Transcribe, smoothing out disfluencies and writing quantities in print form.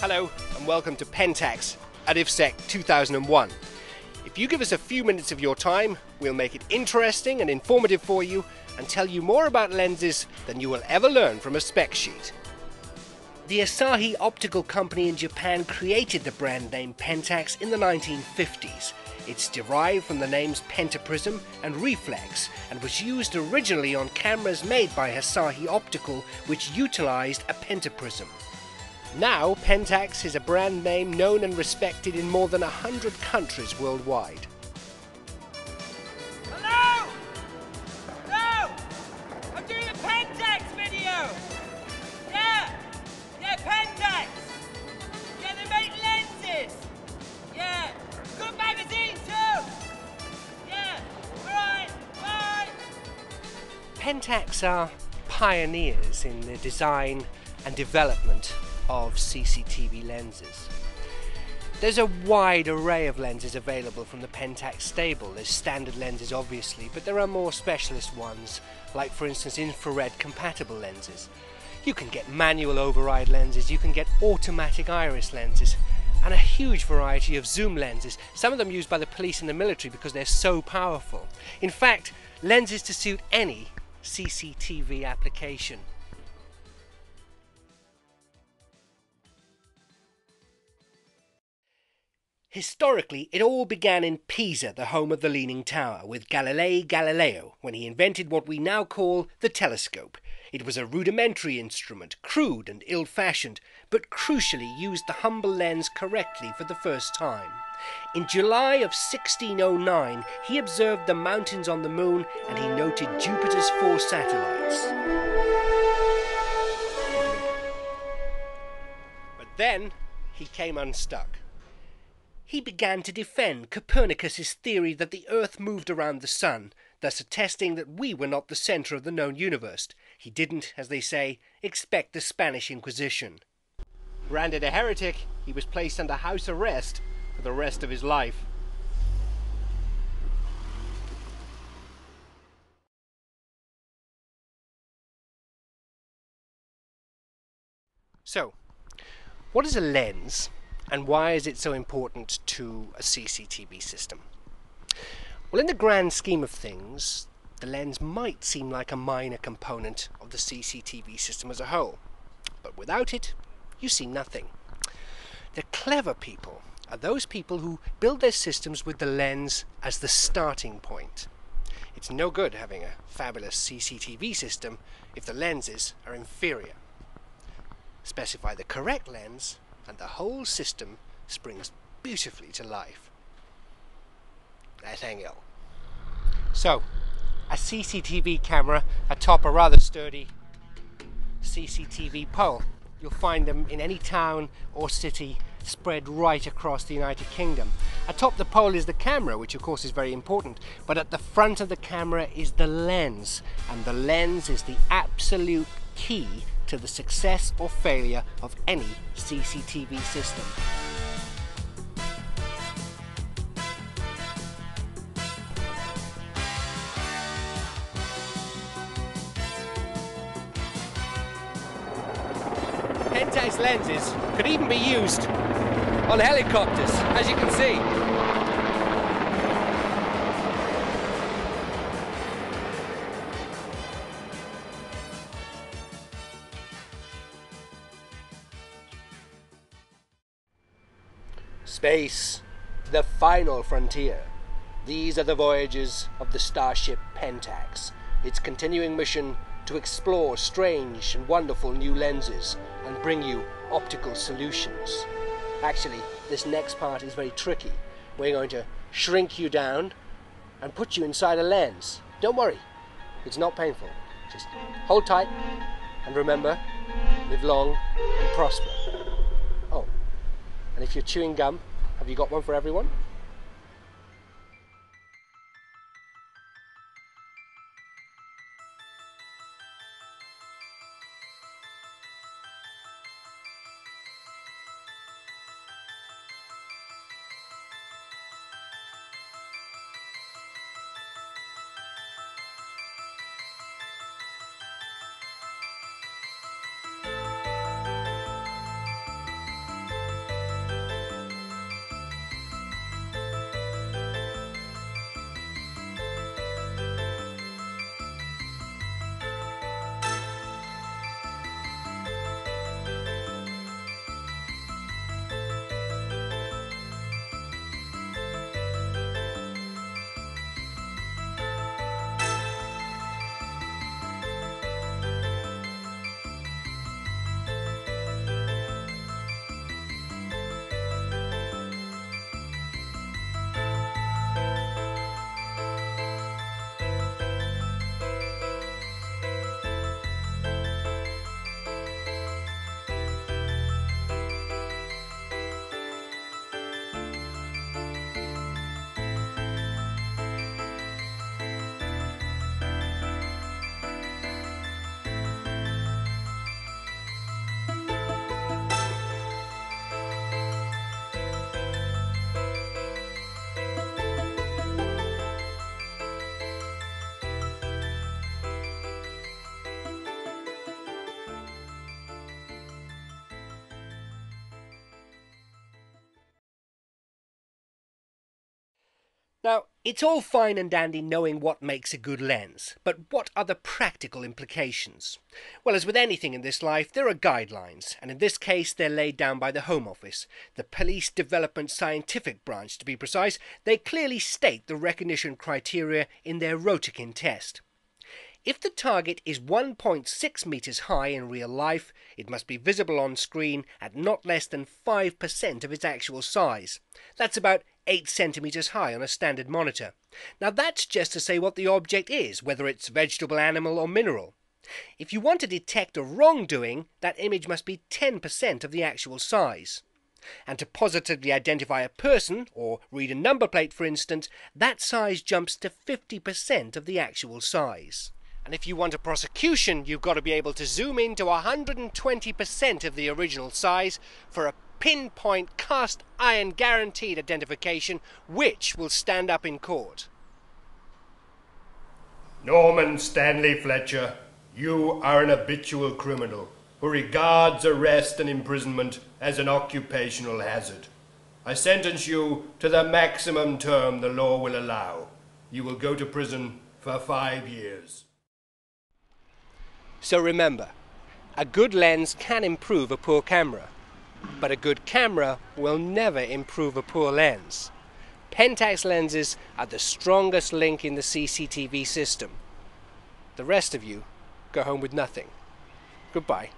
Hello and welcome to Pentax at IFSEC 2001. If you give us a few minutes of your time, we'll make it interesting and informative for you and tell you more about lenses than you will ever learn from a spec sheet. The Asahi Optical Company in Japan created the brand name Pentax in the 1950s. It's derived from the names pentaprism and reflex and was used originally on cameras made by Asahi Optical, which utilized a pentaprism. Now, Pentax is a brand name known and respected in more than 100 countries worldwide. Hello! Hello! I'm doing a Pentax video! Yeah! Yeah, Pentax! Yeah, they make lenses! Yeah! Good magazine too! Yeah! Alright, bye! Pentax are pioneers in the design and development of CCTV lenses. There's a wide array of lenses available from the Pentax stable. There's standard lenses obviously, but there are more specialist ones, like for instance infrared compatible lenses. You can get manual override lenses, you can get automatic iris lenses, and a huge variety of zoom lenses, some of them used by the police and the military because they're so powerful. In fact, lenses to suit any CCTV application. Historically, it all began in Pisa, the home of the Leaning Tower, with Galileo when he invented what we now call the telescope. It was a rudimentary instrument, crude and ill-fashioned, but crucially used the humble lens correctly for the first time. In July of 1609, he observed the mountains on the moon and he noted Jupiter's 4 satellites. But then, he came unstuck. He began to defend Copernicus's theory that the Earth moved around the Sun, thus attesting that we were not the centre of the known universe. He didn't, as they say, expect the Spanish Inquisition. Branded a heretic, he was placed under house arrest for the rest of his life. So, what is a lens? And why is it so important to a CCTV system? Well, in the grand scheme of things, the lens might seem like a minor component of the CCTV system as a whole. But without it, you see nothing. The clever people are those people who build their systems with the lens as the starting point. It's no good having a fabulous CCTV system if the lenses are inferior. Specify the correct lens and the whole system springs beautifully to life. Let's hang it. So, a CCTV camera atop a rather sturdy CCTV pole. You'll find them in any town or city spread right across the United Kingdom. Atop the pole is the camera, which of course is very important, but at the front of the camera is the lens, and the lens is the absolute key to the success or failure of any CCTV system. Pentax lenses could even be used on helicopters, as you can see. Space, the final frontier. These are the voyages of the starship Pentax, its continuing mission to explore strange and wonderful new lenses and bring you optical solutions. Actually, this next part is very tricky. We're going to shrink you down and put you inside a lens. Don't worry, it's not painful. Just hold tight and remember, live long and prosper. Oh, and if you're chewing gum, have you got one for everyone? Now, it's all fine and dandy knowing what makes a good lens, but what are the practical implications? Well, as with anything in this life, there are guidelines, and in this case they're laid down by the Home Office, the Police Development Scientific Branch to be precise. They clearly state the recognition criteria in their Rotakin test. If the target is 1.6 meters high in real life, it must be visible on screen at not less than 5% of its actual size. That's about 8 centimeters high on a standard monitor. Now that's just to say what the object is, whether it's vegetable, animal or mineral. If you want to detect a wrongdoing, that image must be 10% of the actual size. And to positively identify a person, or read a number plate for instance, that size jumps to 50% of the actual size. And if you want a prosecution, you've got to be able to zoom in to 120% of the original size for a pinpoint cast iron guaranteed identification, which will stand up in court. Norman Stanley Fletcher, you are an habitual criminal who regards arrest and imprisonment as an occupational hazard. I sentence you to the maximum term the law will allow. You will go to prison for 5 years. So remember, a good lens can improve a poor camera, but a good camera will never improve a poor lens. Pentax lenses are the strongest link in the CCTV system. The rest of you go home with nothing. Goodbye.